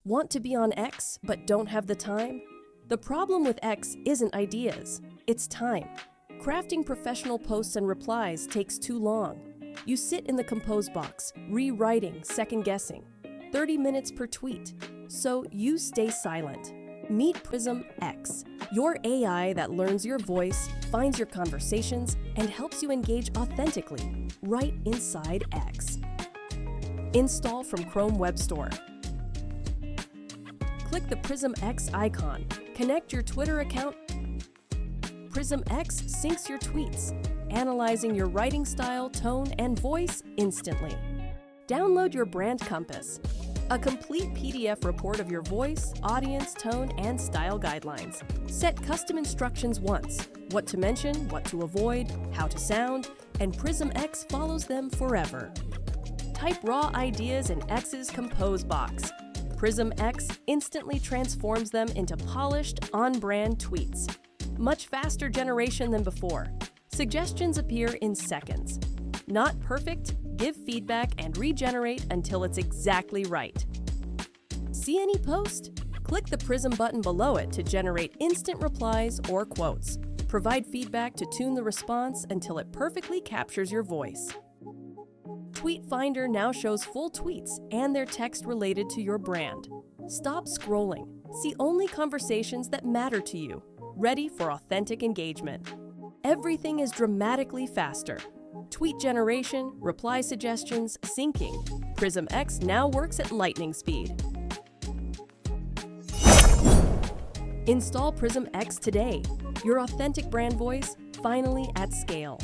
Want to be on X but don't have the time? The problem with X isn't ideas, it's time. Crafting professional posts and replies takes too long. You sit in the compose box, rewriting, second-guessing. 30 minutes per tweet. So you stay silent. Meet PrismX, your AI that learns your voice, finds your conversations, and helps you engage authentically, right inside X. Install from Chrome Web Store. Click the PrismX icon. Connect your Twitter account. PrismX syncs your tweets, analyzing your writing style, tone, and voice instantly. Download your brand compass, a complete PDF report of your voice, audience, tone, and style guidelines. Set custom instructions once, what to mention, what to avoid, how to sound, and PrismX follows them forever. Type raw ideas in X's compose box. PrismX instantly transforms them into polished, on-brand tweets. Much faster generation than before. Suggestions appear in seconds. Not perfect? Give feedback and regenerate until it's exactly right. See any post? Click the Prism button below it to generate instant replies or quotes. Provide feedback to tune the response until it perfectly captures your voice. Tweet Finder now shows full tweets and their text related to your brand. Stop scrolling. See only conversations that matter to you. Ready for authentic engagement. Everything is dramatically faster. Tweet generation, reply suggestions, syncing. PrismX now works at lightning speed. Install PrismX today. Your authentic brand voice, finally at scale.